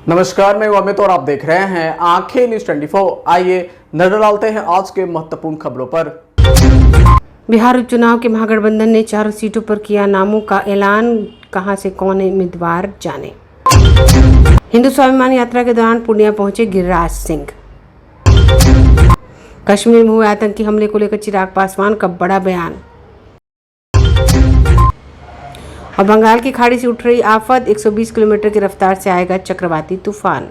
नमस्कार, मैं अमित और आप देख रहे हैं आंखें न्यूज 24। आइए नजर डालते हैं आज के महत्वपूर्ण खबरों पर। बिहार उपचुनाव के महागठबंधन ने 4 सीटों पर किया नामों का ऐलान, कहां से कौन उम्मीदवार जाने। हिंदू स्वाभिमान यात्रा के दौरान पूर्णिया पहुंचे गिरिराज सिंह। कश्मीर में हुए आतंकी हमले को लेकर चिराग पासवान का बड़ा बयान। और बंगाल की खाड़ी से उठ रही आफत, 120 किलोमीटर की रफ्तार से आएगा चक्रवाती तूफान।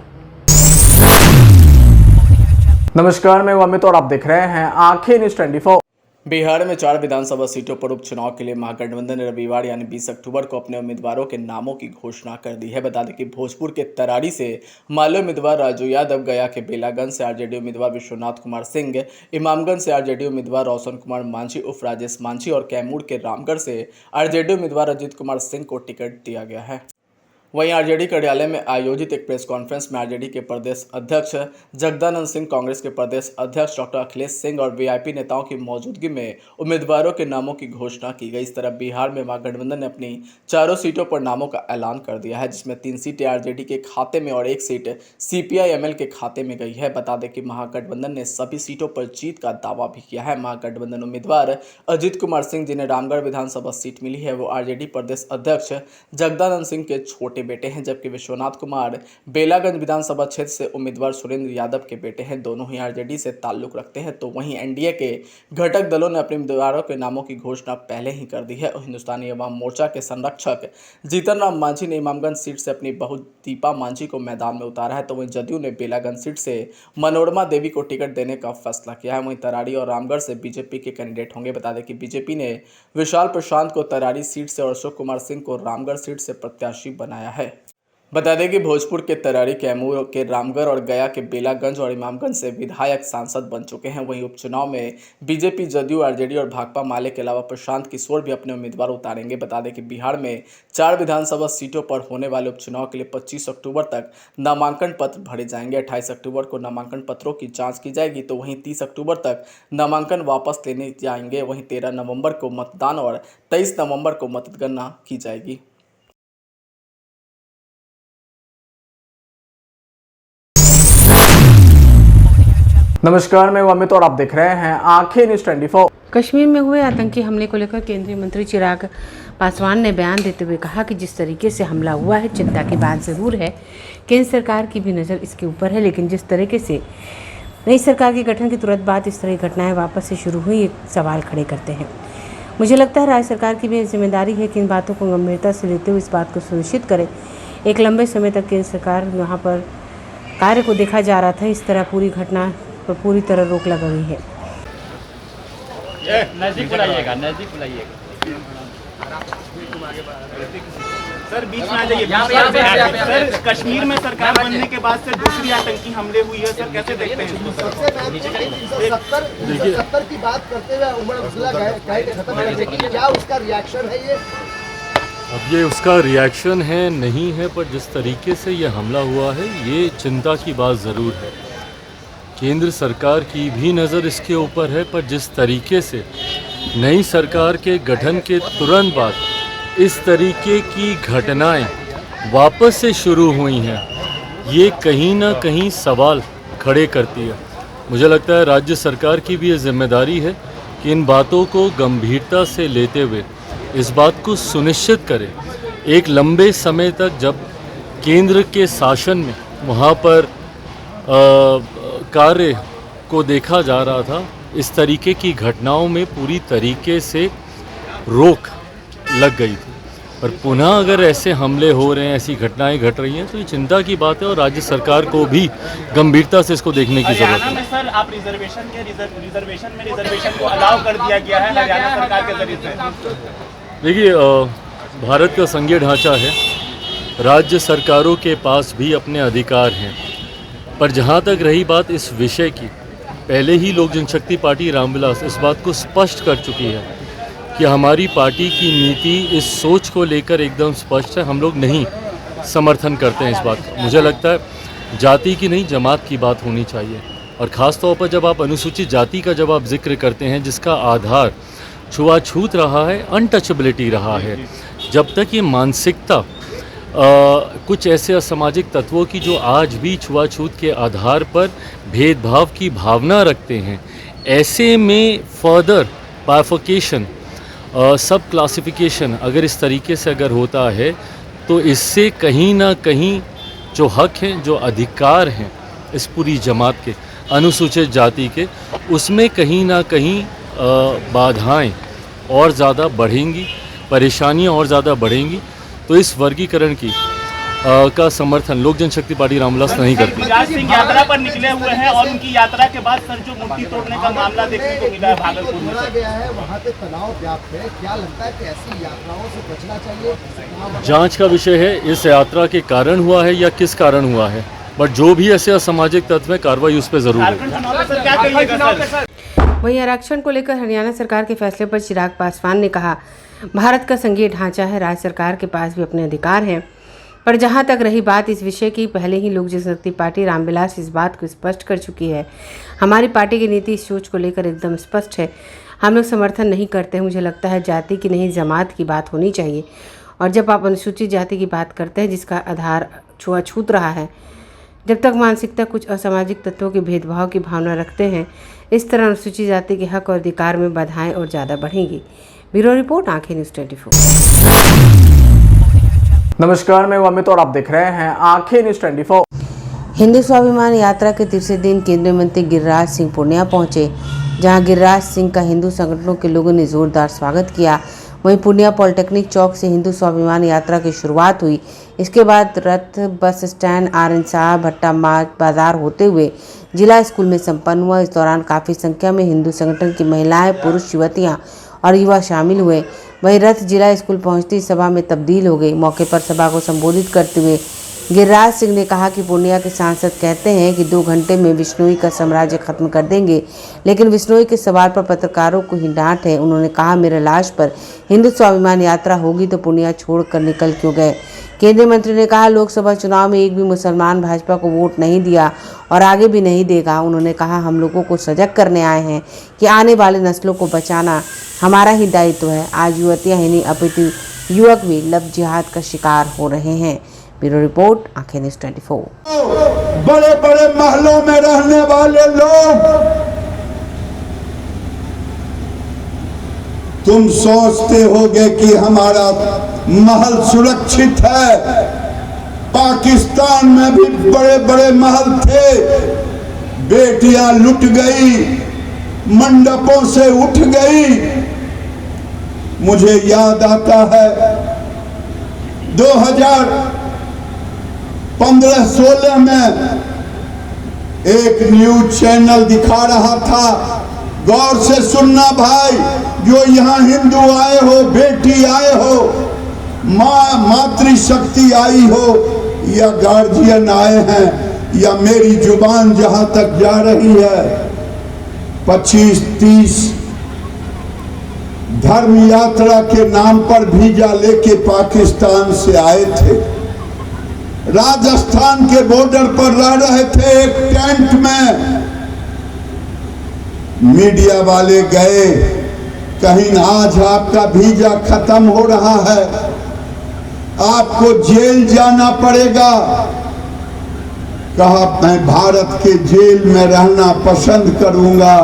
नमस्कार, मैं अमित और आप देख रहे हैं आंखें न्यूज 24। बिहार में 4 विधानसभा सीटों पर उपचुनाव के लिए महागठबंधन ने रविवार यानी 20 अक्टूबर को अपने उम्मीदवारों के नामों की घोषणा कर दी है। बता दें कि भोजपुर के तरारी से माले उम्मीदवार राजू यादव, गया के बेलागंज से आरजेडी उम्मीदवार विश्वनाथ कुमार सिंह, इमामगंज से आरजेडी उम्मीदवार रोशन कुमार मांझी उर्फ राजेश मांझी और कैमूर के रामगढ़ से आरजेडी उम्मीदवार अजीत कुमार सिंह को टिकट दिया गया है। वहीं आरजेडी कार्यालय में आयोजित एक प्रेस कॉन्फ्रेंस में आरजेडी के प्रदेश अध्यक्ष जगदानंद सिंह, कांग्रेस के प्रदेश अध्यक्ष डॉक्टर अखिलेश सिंह और वीआईपी नेताओं की मौजूदगी में उम्मीदवारों के नामों की घोषणा की गई। इस तरह बिहार में महागठबंधन ने अपनी 4 सीटों पर नामों का ऐलान कर दिया है, जिसमें 3 सीटें आरजेडी के खाते में और 1 सीट सीपीआई-एमएल के खाते में गई है। बता दें कि महागठबंधन ने सभी सीटों पर जीत का दावा भी किया है। महागठबंधन उम्मीदवार अजीत कुमार सिंह, जिन्हें रामगढ़ विधानसभा सीट मिली है, वो आरजेडी प्रदेश अध्यक्ष जगदानंद सिंह के छोटे बेटे हैं, जबकि विश्वनाथ कुमार बेलागंज विधानसभा क्षेत्र से उम्मीदवार सुरेंद्र यादव के बेटे हैं। दोनों ही आरजेडी से ताल्लुक रखते हैं। तो वहीं एनडीए के घटक दलों ने अपने उम्मीदवारों के नामों की घोषणा पहले ही कर दी है। हिंदुस्तानी अवाम मोर्चा के संरक्षक जीतन राम मांझी ने इमामगंज सीट से अपनी बहू दीपा मांझी को मैदान में उतारा है। तो वहीं जदयू ने बेलागंज सीट से मनोरमा देवी को टिकट देने का फैसला किया है। वहीं तरारी और रामगढ़ से बीजेपी के कैंडिडेट होंगे। बता दें कि बीजेपी ने विशाल प्रशांत को तरारी सीट से और अशोक कुमार सिंह को रामगढ़ सीट से प्रत्याशी बनाया है। बता दें कि भोजपुर के तरारी, कैमूर के रामगढ़ और गया के बेलागंज और इमामगंज से विधायक सांसद बन चुके हैं। वहीं उपचुनाव में बीजेपी, जदयू, आरजेडी और भाकपा माले के अलावा प्रशांत किशोर भी अपने उम्मीदवार उतारेंगे। बता दें कि बिहार में 4 विधानसभा सीटों पर होने वाले उपचुनाव के लिए 25 अक्टूबर तक नामांकन पत्र भरे जाएंगे। 28 अक्टूबर को नामांकन पत्रों की जाँच की जाएगी। तो वहीं 30 अक्टूबर तक नामांकन वापस लेने जाएंगे। वहीं 13 नवंबर को मतदान और 23 नवंबर को मतगणना की जाएगी। नमस्कार, मैं अमित और आप देख रहे हैं आंखें न्यूज 24। कश्मीर में हुए आतंकी हमले को लेकर केंद्रीय मंत्री चिराग पासवान ने बयान देते हुए कहा कि जिस तरीके से हमला हुआ है, चिंता की बात ज़रूर है। केंद्र सरकार की भी नज़र इसके ऊपर है, लेकिन जिस तरीके से नई सरकार के गठन के तुरंत बाद इस तरह की घटनाएं वापस से शुरू हुई, एक सवाल खड़े करते हैं। मुझे लगता है राज्य सरकार की भी जिम्मेदारी है कि इन बातों को गंभीरता से लेते हुए इस बात को सुनिश्चित करें। एक लंबे समय तक केंद्र सरकार वहाँ पर कार्य को देखा जा रहा था, इस तरह पूरी घटना पर पूरी तरह रोक लगा हुई है। नजदीक बुलाइएगा, नजदीक बुलाइएगा। सर बीच में आ जाइए। सर कश्मीर में सरकार बनने के बाद से दूसरी आतंकी हमले हुई है, सर कैसे देखते हैं? 70 की बात करते हुए उमर अब्दुल्ला खत्म है, क्या उसका रिएक्शन है? ये अब ये उसका रिएक्शन है नहीं है, पर जिस तरीके से ये हमला हुआ है, ये चिंता की बात ज़रूर है। केंद्र सरकार की भी नज़र इसके ऊपर है, पर जिस तरीके से नई सरकार के गठन के तुरंत बाद इस तरीके की घटनाएं वापस से शुरू हुई हैं, ये कहीं ना कहीं सवाल खड़े करती है। मुझे लगता है राज्य सरकार की भी ये जिम्मेदारी है कि इन बातों को गंभीरता से लेते हुए इस बात को सुनिश्चित करें। एक लंबे समय तक जब केंद्र के शासन में वहाँ पर कार्य को देखा जा रहा था, इस तरीके की घटनाओं में पूरी तरीके से रोक लग गई थी। पर पुनः अगर ऐसे हमले हो रहे हैं, ऐसी घटनाएं घट रही हैं, तो ये चिंता की बात है और राज्य सरकार को भी गंभीरता से इसको देखने की जरूरत है। हरियाणा में सर आप रिजर्वेशन को अलाउ कर दिया गया है हरियाणा सरकार के जरिए से। देखिए, भारत का संघीय ढांचा है, राज्य सरकारों के पास भी अपने अधिकार हैं। पर जहाँ तक रही बात इस विषय की, पहले ही लोक जनशक्ति पार्टी रामविलास इस बात को स्पष्ट कर चुकी है कि हमारी पार्टी की नीति इस सोच को लेकर एकदम स्पष्ट है। हम लोग नहीं समर्थन करते हैं इस बात को। मुझे लगता है जाति की नहीं, जमात की बात होनी चाहिए। और ख़ास तौर पर जब आप अनुसूचित जाति का जब आप जिक्र करते हैं, जिसका आधार छुआछूत रहा है, अनटचेबिलिटी रहा है, जब तक ये मानसिकता कुछ ऐसे असामाजिक तत्वों की जो आज भी छुआछूत के आधार पर भेदभाव की भावना रखते हैं। ऐसे में फर्दर बाइफर्केशन, सब क्लासिफिकेशन अगर इस तरीके से अगर होता है तो इससे कहीं ना कहीं जो हक हैं, जो अधिकार हैं इस पूरी जमात के, अनुसूचित जाति के, उसमें कहीं ना कहीं बाधाएं और ज़्यादा बढ़ेंगी, परेशानियां और ज़्यादा बढ़ेंगी। तो इस वर्गीकरण की का समर्थन लोक जनशक्ति पार्टी रामविलास नहीं करती। गिरिराज सिंह यात्रा पर निकले हुए हैं और उनकी यात्रा के बाद सर जो मूर्ति तोड़ने का मामला देखने को मिला है भागलपुर में, बोला गया है वहाँ पे तनाव व्याप्त है। क्या लगता है कि ऐसी यात्राओं से बचना चाहिए? जांच का विषय है इस यात्रा के कारण हुआ है या किस कारण हुआ है, बट जो भी ऐसे असामाजिक तत्व है कार्रवाई उस पर जरूर होगी। झारखंड चुनाव में सर क्या कहिएगा सर? वहीं आरक्षण को लेकर हरियाणा सरकार के फैसले पर चिराग पासवान ने कहा, भारत का संघीय ढांचा है, राज्य सरकार के पास भी अपने अधिकार हैं। पर जहां तक रही बात इस विषय की, पहले ही लोक जनशक्ति पार्टी रामविलास इस बात को स्पष्ट कर चुकी है। हमारी पार्टी की नीति इस सोच को लेकर एकदम स्पष्ट है। हम लोग समर्थन नहीं करते हैं। मुझे लगता है जाति की नहीं जमात की बात होनी चाहिए। और जब आप अनुसूचित जाति की बात करते हैं जिसका आधार छुआछूत रहा है, जब तक मानसिकता कुछ असामाजिक तत्वों के भेदभाव की भावना रखते हैं, इस तरह अनुसूचित जाति के हक और अधिकार में बाधाएं और ज़्यादा बढ़ेंगी। ब्यूरो रिपोर्ट, आंखें न्यूज़ 24। नमस्कार, मैं अमित और आप देख रहे हैं आंखें न्यूज़ 24। हिंदू स्वाभिमान यात्रा के तीसरे दिन केंद्रीय मंत्री गिरिराज सिंह पूर्णिया पहुंचे, जहां गिरिराज सिंह का हिंदू संगठनों के लोगों ने जोरदार स्वागत किया। वहीं पूर्णिया पॉलिटेक्निक चौक से हिंदू स्वाभिमान यात्रा की शुरुआत हुई। इसके बाद रथ बस स्टैंड, आरएन साहब, भट्टा मार्ग, बाजार होते हुए जिला स्कूल में संपन्न हुआ। इस दौरान काफ़ी संख्या में हिंदू संगठन की महिलाएं, पुरुष, युवतियां और युवा शामिल हुए। वहीं रथ जिला स्कूल पहुंचती सभा में तब्दील हो गई। मौके पर सभा को संबोधित करते हुए गिरिराज सिंह ने कहा कि पूर्णिया के सांसद कहते हैं कि 2 घंटे में बिश्नोई का साम्राज्य खत्म कर देंगे, लेकिन बिश्नोई के सवाल पर पत्रकारों को ही डांट है। उन्होंने कहा, मेरे लाश पर हिंदू स्वाभिमान यात्रा होगी तो पूर्णिया छोड़कर निकल क्यों गए। केंद्रीय मंत्री ने कहा, लोकसभा चुनाव में एक भी मुसलमान भाजपा को वोट नहीं दिया और आगे भी नहीं देगा। उन्होंने कहा, हम लोगों को सजग करने आए हैं कि आने वाले नस्लों को बचाना हमारा ही दायित्व है। आज युवतियां ही नहीं अपितु युवक भी लव जिहाद का शिकार हो रहे हैं। ब्यूरो रिपोर्ट, आंखें न्यूज़ 24। बड़े बड़े महलों में रहने वाले लोग, तुम सोचते होगे कि हमारा महल सुरक्षित है। पाकिस्तान में भी बड़े बड़े महल थे, बेटियां लुट गई, मंडपों से उठ गई। मुझे याद आता है 2015-16 में एक न्यूज चैनल दिखा रहा था, गौर से सुनना भाई, जो यहाँ हिंदू आए हो, बेटी आए हो, मातृशक्ति आई हो या गार्जियन आए हैं, या मेरी जुबान जहां तक जा रही है, 25-30 धर्म यात्रा के नाम पर वीजा लेके पाकिस्तान से आए थे। राजस्थान के बॉर्डर पर रह रहे थे एक टेंट में। मीडिया वाले गए, कहीं आज आपका वीजा खत्म हो रहा है, आपको जेल जाना पड़ेगा। कहा, मैं भारत के जेल में रहना पसंद करूंगा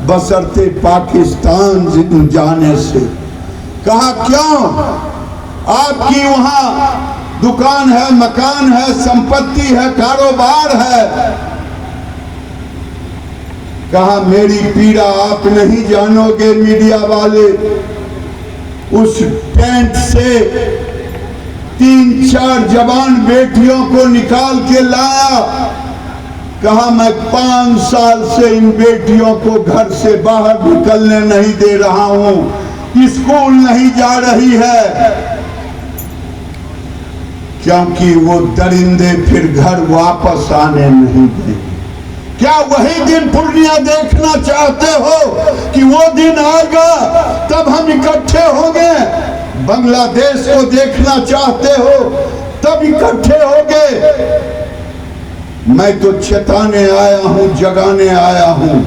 बशर्ते पाकिस्तान जाने से। कहा, क्यों? आपकी वहां दुकान है, मकान है, संपत्ति है, कारोबार है। कहा, मेरी पीड़ा आप नहीं जानोगे मीडिया वाले। उस टेंट से 3-4 जवान बेटियों को निकाल के लाया। कहा, मैं 5 साल से इन बेटियों को घर से बाहर निकलने नहीं दे रहा हूं, स्कूल नहीं जा रही है, क्योंकि वो दरिंदे फिर घर वापस आने नहीं देंगे। क्या वही दिन पूर्णिया देखना चाहते हो कि वो दिन आएगा तब हम इकट्ठे होंगे? बांग्लादेश को देखना चाहते हो तब इकट्ठे होंगे? मैं तो चेताने आया हूं, जगाने आया हूं।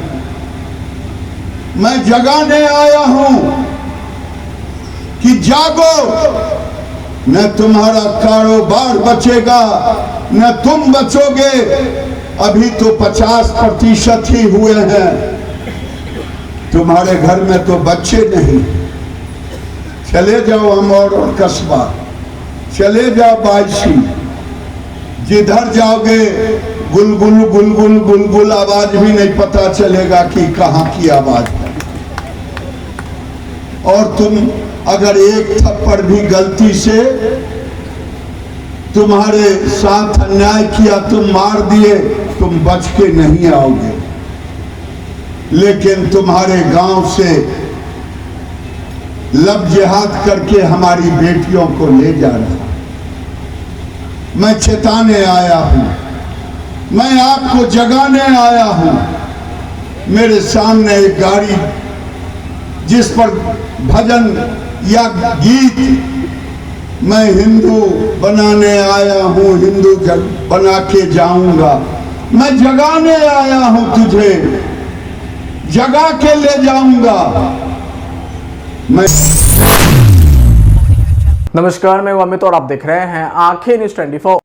मैं जगाने आया हूं कि जागो, न तुम्हारा कारोबार बचेगा, न तुम बचोगे। अभी तो 50% ही हुए हैं, तुम्हारे घर में तो बच्चे नहीं। चले जाओ अमौर और कस्बा, चले जाओ बायसी, जिधर जाओगे गुलगुल गुलगुल गुलगुल आवाज भी नहीं पता चलेगा कि कहाँ की आवाज है। और तुम अगर एक थप्पड़ भी गलती से तुम्हारे साथ अन्याय किया, तुम मार दिए, तुम बच के नहीं आओगे। लेकिन तुम्हारे गांव से लब जिहाद करके हमारी बेटियों को ले जा रहा। मैं चेताने आया हूं, मैं आपको जगाने आया हूं। मेरे सामने एक गाड़ी जिस पर भजन या गीत, मैं हिंदू बनाने आया हूं, हिंदू बना के जाऊंगा। मैं जगाने आया हूं, तुझे जगा के ले जाऊंगा। मैं नमस्कार, मैं अमित और आप देख रहे हैं आंखें न्यूज़ 24।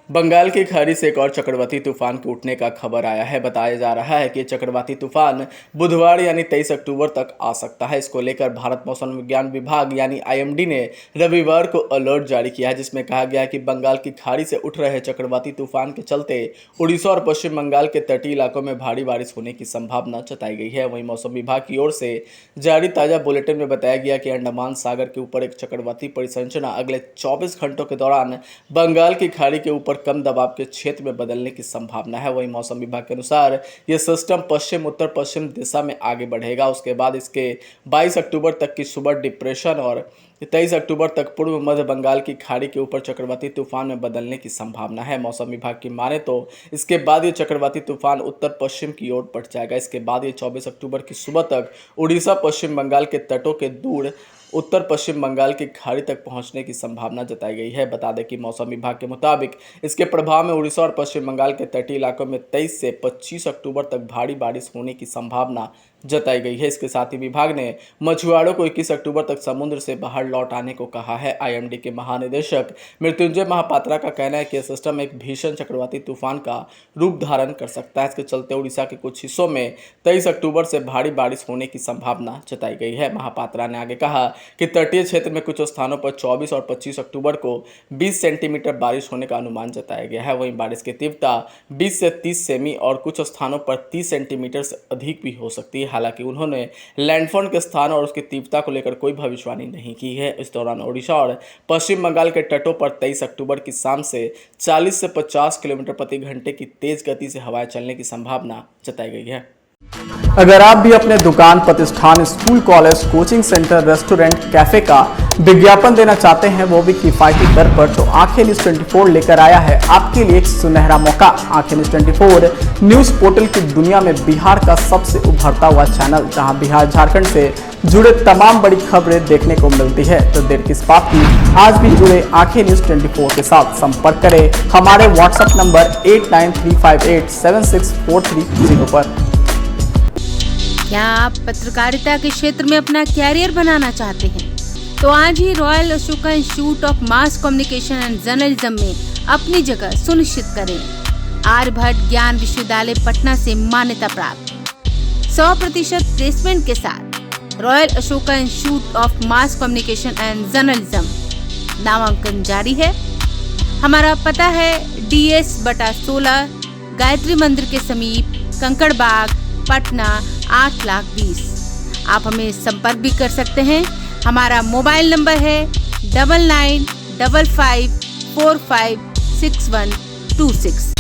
बंगाल की खाड़ी से एक और चक्रवाती तूफान के उठने का खबर आया है। बताया जा रहा है कि चक्रवाती तूफान बुधवार यानी 23 अक्टूबर तक आ सकता है। इसको लेकर भारत मौसम विज्ञान विभाग यानी IMD ने रविवार को अलर्ट जारी किया है, जिसमें कहा गया है कि बंगाल की खाड़ी से उठ रहे चक्रवाती तूफान के चलते उड़ीसा और पश्चिम बंगाल के तटीय इलाकों में भारी बारिश होने की संभावना जताई गई है। वहीं मौसम विभाग की ओर से जारी ताज़ा बुलेटिन में बताया गया कि अंडमान सागर के ऊपर एक चक्रवाती परिसंरचना अगले 24 घंटों के दौरान बंगाल की खाड़ी के ऊपर कम दबाव के क्षेत्र में बदलने की संभावना है। वहीं मौसम विभाग के अनुसार यह सिस्टम पश्चिम उत्तर पश्चिम दिशा में आगे बढ़ेगा। उसके बाद इसके 22 अक्टूबर तक की सुपर डिप्रेशन और 23 अक्टूबर तक पूर्व मध्य बंगाल की खाड़ी के ऊपर चक्रवाती तूफान में बदलने की संभावना है। मौसम विभाग की माने तो इसके बाद ये चक्रवाती तूफान उत्तर पश्चिम की ओर बढ़ जाएगा। इसके बाद ये 24 अक्टूबर की सुबह तक उड़ीसा पश्चिम बंगाल के तटों के दूर उत्तर पश्चिम बंगाल की खाड़ी तक पहुंचने की संभावना जताई गई है। बता दें कि मौसम विभाग के मुताबिक इसके प्रभाव में उड़ीसा और पश्चिम बंगाल के तटीय इलाकों में 23 से 25 अक्टूबर तक भारी बारिश होने की संभावना जताई गई है। इसके साथ ही विभाग ने मछुआरों को 21 अक्टूबर तक समुद्र से बाहर लौट आने को कहा है। IMD के महानिदेशक मृत्युंजय महापात्रा का कहना है कि यह सिस्टम एक भीषण चक्रवाती तूफान का रूप धारण कर सकता है। इसके चलते उड़ीसा के कुछ हिस्सों में 23 अक्टूबर से भारी बारिश होने की संभावना जताई गई है। महापात्रा ने आगे कहा कि तटीय क्षेत्र में कुछ स्थानों पर 24 और 25 अक्टूबर को 20 सेंटीमीटर बारिश होने का अनुमान जताया गया है। वहीं बारिश की तीव्रता 20 से 30 सेमी और कुछ स्थानों पर 30 सेंटीमीटर से अधिक भी हो सकती है। हालांकि उन्होंने लैंडफॉल के स्थान और उसकी तीव्रता को लेकर कोई भविष्यवाणी नहीं की है। इस दौरान ओडिशा और पश्चिम बंगाल के तटों पर 23 अक्टूबर की शाम से 40 से 50 किलोमीटर प्रति घंटे की तेज गति से हवाएं चलने की संभावना जताई गई है। अगर आप भी अपने दुकान, प्रतिष्ठान, school, college, coaching centre, restaurant, cafe का विज्ञापन देना चाहते हैं, वो भी किफायती दर पर, तो आंखें न्यूज़ 24 लेकर आया है आपके लिए एक सुनहरा मौका। आंखें न्यूज़ 24 न्यूज़ पोर्टल की दुनिया में बिहार का सबसे उभरता हुआ चैनल, जहां बिहार झारखंड से जुड़े तमाम बड़ी खबरें देखने को मिलती है। तो देर किस बात की, आज भी जुड़े आंखें न्यूज़ 24 के साथ। संपर्क करें हमारे व्हाट्सएप नंबर 8935876430 पर। क्या आप पत्रकारिता के क्षेत्र में अपना कैरियर बनाना चाहते हैं? तो आज ही royal Ashoka institute of mass communication and journalism में अपनी जगह सुनिश्चित करें। आर्यभट्ट ज्ञान विश्वविद्यालय पटना से मान्यता प्राप्त 100% प्लेसमेंट के साथ royal Ashoka institute of mass communication and journalism नामांकन जारी है। हमारा पता है DS/16 गायत्री मंदिर के समीप, कंकड़बाग, पटना 8,20,000। आप हमें संपर्क भी कर सकते हैं। हमारा मोबाइल नंबर है 9955456126।